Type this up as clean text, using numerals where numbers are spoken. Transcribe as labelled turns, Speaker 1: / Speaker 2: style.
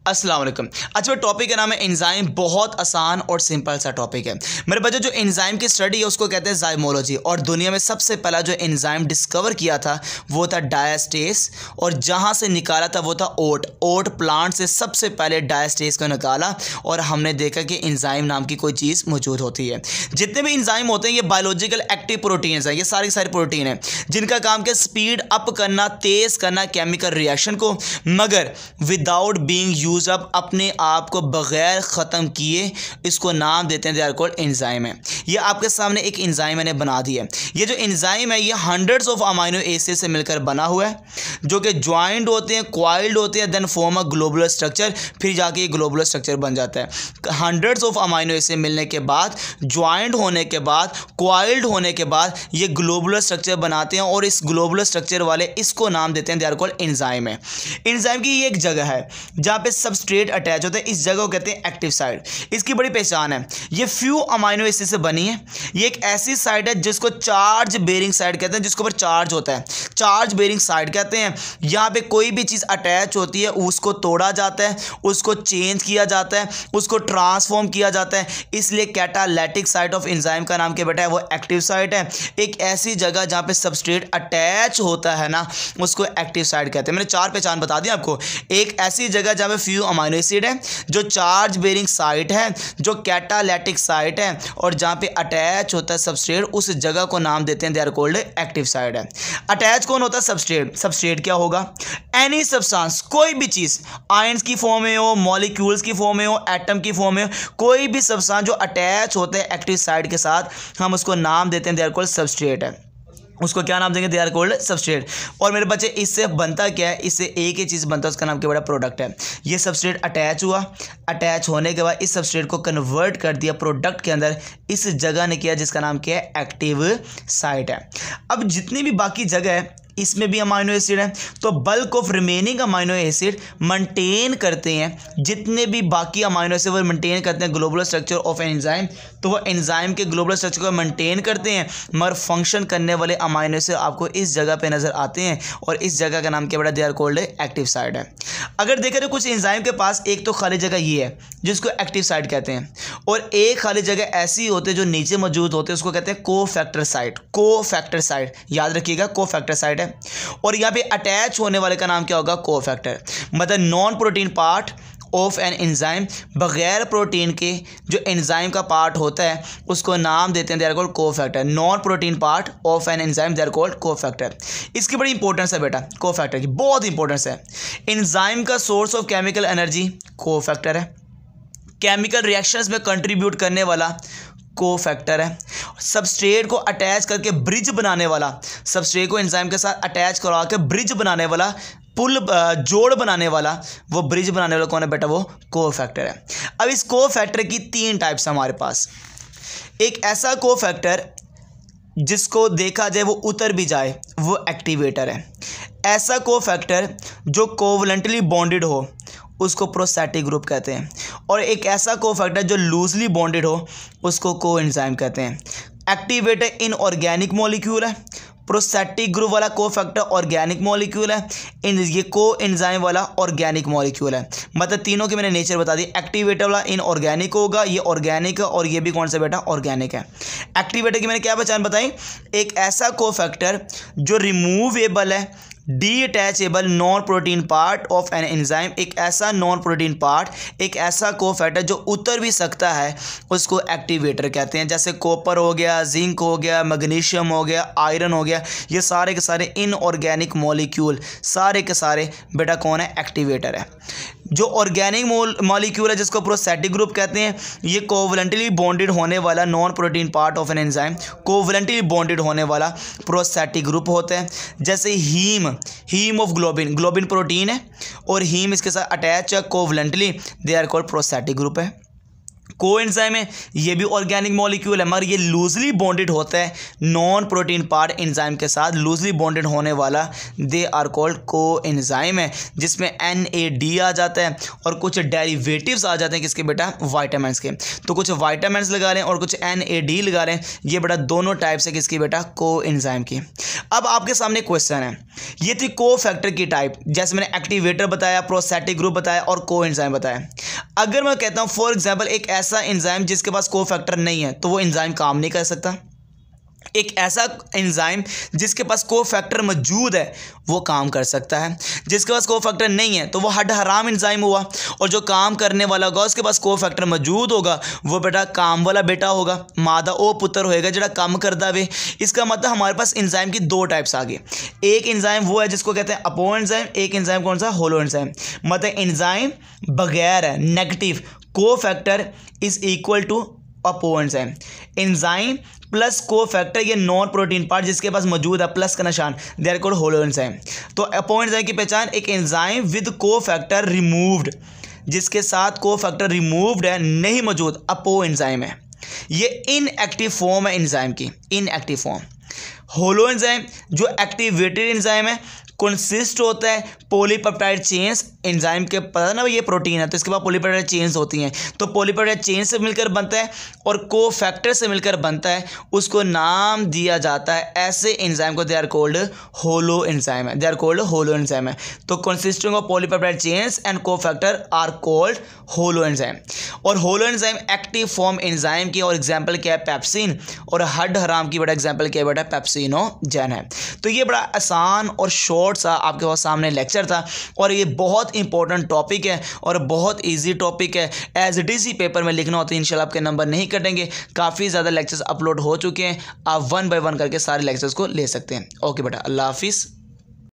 Speaker 1: अस्सलाम वालेकुम। आज का टॉपिक का नाम है एंजाइम। बहुत आसान और सिंपल सा टॉपिक है मेरे बच्चों। जो एंजाइम की स्टडी है उसको कहते हैं जाइमोलॉजी, और दुनिया में सबसे पहला जो एंजाइम डिस्कवर किया था वो था डायस्टेस, और जहाँ से निकाला था वो था ओट प्लांट से सबसे पहले डायस्टेस को निकाला, और हमने देखा कि एंजाइम नाम की कोई चीज़ मौजूद होती है। जितने भी एंजाइम होते हैं ये बायोलॉजिकल एक्टिव प्रोटीन्स हैं, ये सारे के सारे प्रोटीन हैं जिनका काम क्या स्पीड अप करना, तेज़ करना केमिकल रिएक्शन को, मगर विदाउट बीइंग यूज अब अपने आप को बगैर ख़त्म किए। इसको नाम देते हैं, दे आर कॉल्ड एंजाइम है। ये आपके सामने एक एंजाइम मैंने बना दिया है। ये जो एंजाइम है ये हंड्रेड्स ऑफ अमाइनो एसिड से मिलकर बना हुआ है, जो कि ज्वाइंट होते हैं, क्वाइल्ड होते हैं, then form a globular structure, फिर जाके ये ग्लोबुलर स्ट्रक्चर बन जाता है। हंड्रेड्स ऑफ अमाइनो एसिड मिलने के बाद, ज्वाइंट होने के बाद, क्वाइल्ड होने के बाद ये ग्लोबुलर स्ट्रक्चर बनाते हैं, और इस ग्लोबुलर स्ट्रक्चर वाले इसको नाम देते हैं, दे आर कॉल्ड एंजाइम है। एंजाइम की ये एक जगह है जहाँ पे सबस्ट्रेट अटैच होता है, इस जगह को कहते हैं एक्टिव साइट। इसकी बड़ी पहचान है, ये फ्यू अमाइनो एसिड से बनी है। ये एक ऐसी साइट है जिसको चार्ज बेरिंग साइट कहते हैं, जिसके ऊपर चार्ज होता है, चार्ज बेरिंग साइट कहते हैं। यहाँ पे कोई भी चीज़ अटैच होती है उसको तोड़ा जाता है, उसको चेंज किया जाता है, उसको ट्रांसफॉर्म किया जाता है, इसलिए कैटालिटिक साइट ऑफ एंजाइम का नाम क्या बेटा है, वो एक्टिव साइट है। एक ऐसी जगह जहाँ पे सबस्ट्रेट अटैच होता है ना, उसको एक्टिव साइट कहते हैं। मैंने चार पहचान बता दी आपको। एक ऐसी जगह जहाँ पे फ्यू अमाइनो एसिड है, जो चार्ज बेरिंग साइट है, जो कैटालिटिक साइट है, और जहाँ पे अटैच होता है सबस्ट्रेट, उस जगह को नाम देते हैं, they are called active site है। अटैच कौन होता है, सबस्ट्रेट। सबस्ट्रेट क्या होगा, एनी सब्सटेंस, कोई भी चीज़ आयंस की फॉर्म में हो, मॉलिक्यूल्स की फॉर्म में हो, एटम की फॉर्म में हो, कोई भी सब्सटेंस जो अटैच होते हैं एक्टिव साइट के साथ, हम उसको नाम देते हैं, दे आर कॉल्ड सबस्ट्रेट है। उसको क्या नाम देंगे, दे आर कॉल्ड सबस्ट्रेट। और मेरे बच्चे इससे बनता क्या है, इससे एक ही चीज़ बनता है, उसका नाम क्या बड़ा प्रोडक्ट है। ये सबस्ट्रेट अटैच हुआ, अटैच होने के बाद इस सबस्ट्रेट को कन्वर्ट कर दिया प्रोडक्ट के अंदर, इस जगह ने किया जिसका नाम क्या है, एक्टिव साइट है। अब जितनी भी बाकी जगह है इसमें भी अमाइनो एसिड है, तो bulk of remaining amino acid maintain करते हैं, जितने भी बाकी अमाइनो एसिड वो मेंटेन करते हैं ग्लोबुलर स्ट्रक्चर ऑफ एंजाइम। तो वो एंजाइम के ग्लोबुलर स्ट्रक्चर को मेंटेन करते हैं, मगर फंक्शन करने वाले अमाइनो एसिड आपको इस जगह पे नज़र आते हैं, और इस जगह का नाम क्या बड़ा, they are called active site है। अगर देखा जाए कुछ एंजाइम के पास एक तो खाली जगह ये है जिसको एक्टिव साइट कहते हैं, और एक खाली जगह ऐसी होती है जो नीचे मौजूद होते हैं, उसको कहते हैं कोफैक्टर साइट। कोफैक्टर साइट याद रखिएगा, कोफैक्टर साइट है। और यहाँ पे अटैच होने वाले का नाम क्या होगा, कोफैक्टर। मतलब non protein part of an enzyme, बगैर प्रोटीन के जो एंजाइम का पार्ट होता है उसको नाम देते हैं, they are called cofactor. Non protein part of an enzyme, they are called cofactor. इसकी बड़ी इंपॉर्टेंस है बेटा, कोफैक्टर की बहुत इंपॉर्टेंस है। एंजाइम का source of chemical energy cofactor है, केमिकल रिएक्शंस में कंट्रीब्यूट करने वाला कोफैक्टर है, सबस्ट्रेट को अटैच करके ब्रिज बनाने वाला, सबस्ट्रेट को एंजाइम के साथ अटैच करवा के ब्रिज बनाने वाला, पुल जोड़ बनाने वाला, वो ब्रिज बनाने वाला कौन है बेटा, वो कोफैक्टर है। अब इस कोफैक्टर की तीन टाइप्स हमारे पास। एक ऐसा कोफैक्टर जिसको देखा जाए वो उतर भी जाए, वो एक्टिवेटर है। ऐसा कोफैक्टर जो कोवलेंटली बॉन्डेड हो उसको प्रोस्टैटिक ग्रुप कहते हैं, और एक ऐसा कोफैक्टर जो लूजली बॉन्डेड हो उसको कोएंजाइम कहते हैं। एक्टिवेटर इनऑर्गेनिक मॉलिक्यूल है, प्रोस्टैटिक ग्रुप वाला कोफैक्टर ऑर्गेनिक मॉलिक्यूल है, ये कोएंजाइम वाला ऑर्गेनिक मॉलिक्यूल है। मतलब तीनों के मैंने नेचर बता दी। एक्टिवेटर वाला इनऑर्गेनिक होगा, ये ऑर्गेनिक है, और ये भी कौन सा बेटा, ऑर्गेनिक है। एक्टिवेटर की मैंने क्या पहचान बताई, एक ऐसा कोफैक्टर जो रिमूवेबल है, detachable non protein part of an enzyme, एक ऐसा नॉन प्रोटीन पार्ट, एक ऐसा कोफैक्टर जो उतर भी सकता है, उसको एक्टिवेटर कहते हैं। जैसे कॉपर हो गया, जिंक हो गया, मैग्नीशियम हो गया, आयरन हो गया, ये सारे के सारे इनऑर्गेनिक मॉलिक्यूल, सारे के सारे बेटा कौन है, एक्टिवेटर है। जो ऑर्गेनिक मॉलिक्यूल है जिसको प्रोस्टैटिक ग्रुप कहते हैं, ये कोवलेंटली बॉन्डेड होने वाला non protein part of an enzyme, covalently bonded होने वाला प्रोस्टैटिक ग्रुप होता है। जैसे heme of globin, globin protein है और हीम इसके साथ अटैच है covalently, they are called prosthetic group है। कोएंजाइम है, ये भी ऑर्गेनिक मॉलिक्यूल है मगर ये लूजली बॉन्डेड होता है नॉन प्रोटीन पार्ट एंजाइम के साथ लूजली बॉन्डेड होने वाला, दे आर कॉल्ड कोएंजाइम है, जिसमें NAD आ जाता है और कुछ डेरिवेटिव्स आ जाते हैं किसके बेटा, विटामिन्स के। तो कुछ विटामिन्स लगा रहे हैं और कुछ NAD लगा रहे हैं, ये बेटा दोनों टाइप से किसकी बेटा, कोएंजाइम की। अब आपके सामने क्वेश्चन है, ये थी कोफैक्टर की टाइप, जैसे मैंने एक्टिवेटर बताया, प्रोस्टैटिक ग्रुप बताया और कोएंजाइम बताया। अगर मैं कहता हूं फॉर एग्जांपल एक ऐसा एंजाइम जिसके पास कोफैक्टर नहीं है तो वो एंजाइम काम नहीं कर सकता। एक ऐसा एंजाइम जिसके पास कोफैक्टर मौजूद है वो काम कर सकता है, जिसके पास कोफैक्टर नहीं है तो वो हड हराम एंजाइम हुआ। और जो काम करने वाला होगा उसके पास कोफैक्टर मौजूद होगा वो बेटा काम वाला बेटा होगा, मादा ओ पुत्र होएगा जरा काम करदा वे। इसका मतलब हमारे पास एंजाइम की दो टाइप्स आ गई। एक एंजाइम वो है जिसको कहते हैं अपो एंजाइम, एक एंजाइम कौन सा, होलो एंजाइम। मतलब एंजाइम बगैर है negative cofactor is equal to apoenzyme, enzyme plus cofactor ये नॉन प्रोटीन पार्ट जिसके पास मौजूद है प्लस का निशान, they are called holoenzyme. तो अपो एंजाइम की पहचान एक एंजाइम विद कोफैक्टर रिमूव्ड, जिसके साथ कोफैक्टर रिमूव्ड है नहीं मौजूद, अपो एंजाइम है। ये इनएक्टिव फॉर्म है एंजाइम की, इनएक्टिव फॉर्म। होलो एंजाइम जो एक्टिवेटेड एंजाइम है कंसिस्ट होता है पॉलीपेप्टाइड चेन्स, एंजाइम के पता ना ये प्रोटीन है तो इसके बाद पॉलीपेप्टाइड चेन्स होती हैं, तो पॉलीपेप्टाइड चेन से मिलकर बनता है और कोफैक्टर से मिलकर बनता है, उसको नाम दिया जाता है ऐसे एंजाइम को, they are called holoenzyme है, they are called holoenzyme है। तो consisting of polypeptide chains and cofactor are called holoenzyme. और holoenzyme active form enzyme की और एग्जाम्पल क्या है, पेप्सिन, और हड हराम की बड़ा एग्जाम्पल क्या है बेटा, पेप्सिनोजेन है। तो ये बड़ा आसान और शॉर्ट सा आपके पास सामने लेक्चर था और ये बहुत इंपॉर्टेंट टॉपिक है और बहुत इजी टॉपिक है। एज इट इज ही पेपर में लिखना होता है, इंशाल्लाह आपके नंबर नहीं कटेंगे। काफ़ी ज़्यादा लेक्चर्स अपलोड हो चुके हैं, आप 1 बाय 1 करके सारे लेक्चर्स को ले सकते हैं। ओके बेटा, अल्लाह हाफिज़।